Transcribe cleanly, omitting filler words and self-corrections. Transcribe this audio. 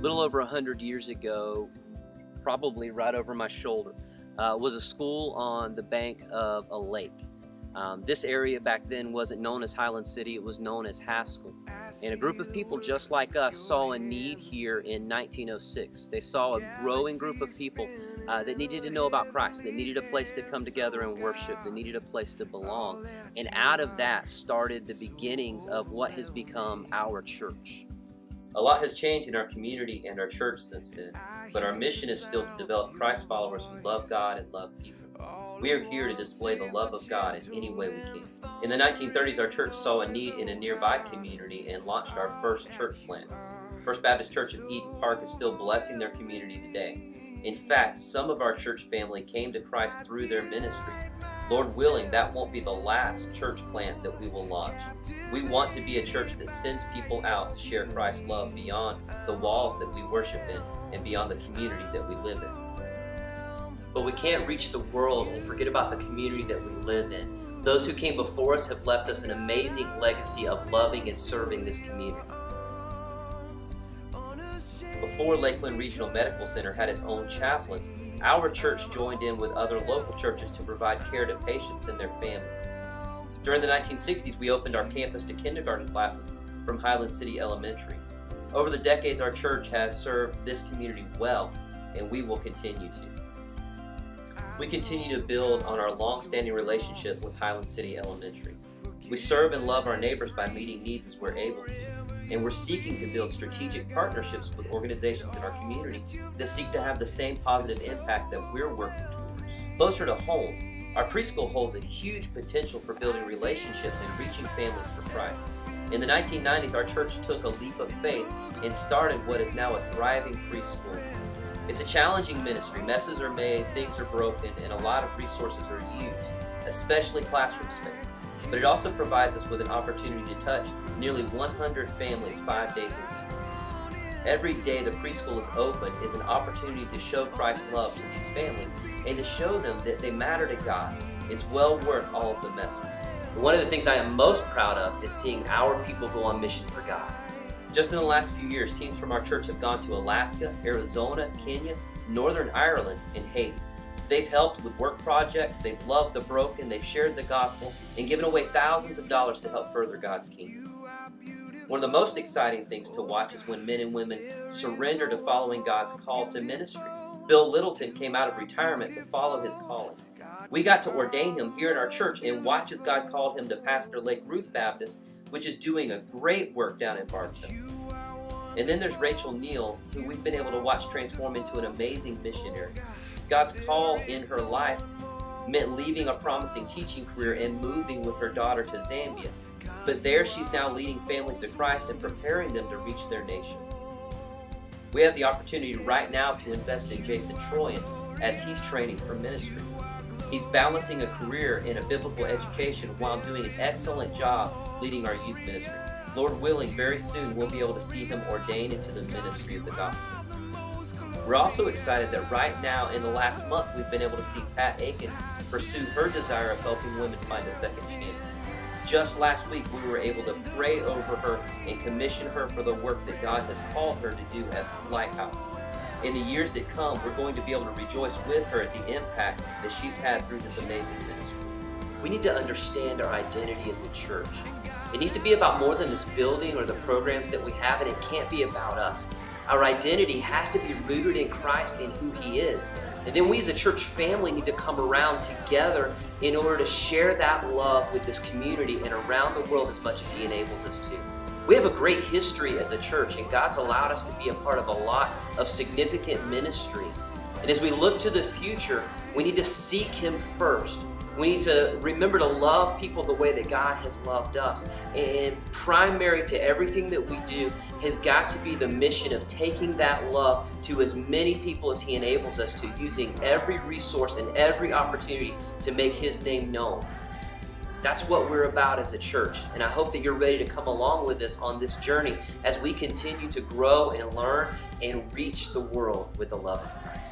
little over 100 years ago, probably right over my shoulder, was a school on the bank of a lake. This area back then wasn't known as Highland City, it was known as Haskell. And a group of people just like us saw a need here in 1906. They saw a growing group of people that needed to know about Christ, that needed a place to come together and worship, that needed a place to belong. And out of that started the beginnings of what has become our church. A lot has changed in our community and our church since then, but our mission is still to develop Christ followers who love God and love people. We are here to display the love of God in any way we can. In the 1930s, our church saw a need in a nearby community and launched our first church plant. First Baptist Church of Eden Park is still blessing their community today. In fact, some of our church family came to Christ through their ministry. Lord willing, that won't be the last church plant that we will launch. We want to be a church that sends people out to share Christ's love beyond the walls that we worship in and beyond the community that we live in. But we can't reach the world and forget about the community that we live in. Those who came before us have left us an amazing legacy of loving and serving this community. Before Lakeland Regional Medical Center had its own chaplains, our church joined in with other local churches to provide care to patients and their families. During the 1960s, we opened our campus to kindergarten classes from Highland City Elementary. Over the decades, our church has served this community well, and we will continue to. We continue to build on our long-standing relationship with Highland City Elementary. We serve and love our neighbors by meeting needs as we're able to, and we're seeking to build strategic partnerships with organizations in our community that seek to have the same positive impact that we're working towards. Closer to home, our preschool holds a huge potential for building relationships and reaching families for Christ. In the 1990s, our church took a leap of faith and started what is now a thriving preschool. It's a challenging ministry. Messes are made, things are broken, and a lot of resources are used, especially classroom space. But it also provides us with an opportunity to touch nearly 100 families 5 days a week. Every day the preschool is open is an opportunity to show Christ's love to these families and to show them that they matter to God. It's well worth all of the messes. One of the things I am most proud of is seeing our people go on mission for God. Just in the last few years, teams from our church have gone to Alaska, Arizona, Kenya, Northern Ireland, and Haiti. They've helped with work projects, they've loved the broken, they've shared the gospel, and given away thousands of dollars to help further God's kingdom. One of the most exciting things to watch is when men and women surrender to following God's call to ministry. Bill Littleton came out of retirement to follow his calling. We got to ordain him here in our church and watch as God called him to pastor Lake Ruth Baptist, which is doing a great work down in Bartow. And then there's Rachel Neal, who we've been able to watch transform into an amazing missionary. God's call in her life meant leaving a promising teaching career and moving with her daughter to Zambia. But there she's now leading families to Christ and preparing them to reach their nation. We have the opportunity right now to invest in Jason Troyan as he's training for ministry. He's balancing a career in a biblical education while doing an excellent job leading our youth ministry. Lord willing, very soon we'll be able to see him ordained into the ministry of the gospel. We're also excited that right now, in the last month, we've been able to see Pat Aiken pursue her desire of helping women find a second chance. Just last week, we were able to pray over her and commission her for the work that God has called her to do at Lighthouse. In the years that come, we're going to be able to rejoice with her at the impact that she's had through this amazing ministry. We need to understand our identity as a church. It needs to be about more than this building or the programs that we have, and it can't be about us. Our identity has to be rooted in Christ and who He is. And then we as a church family need to come around together in order to share that love with this community and around the world as much as He enables us to. We have a great history as a church, and God's allowed us to be a part of a lot of significant ministry. And as we look to the future, we need to seek Him first. We need to remember to love people the way that God has loved us. And primary to everything that we do has got to be the mission of taking that love to as many people as He enables us to, using every resource and every opportunity to make His name known. That's what we're about as a church, and I hope that you're ready to come along with us on this journey as we continue to grow and learn and reach the world with the love of Christ.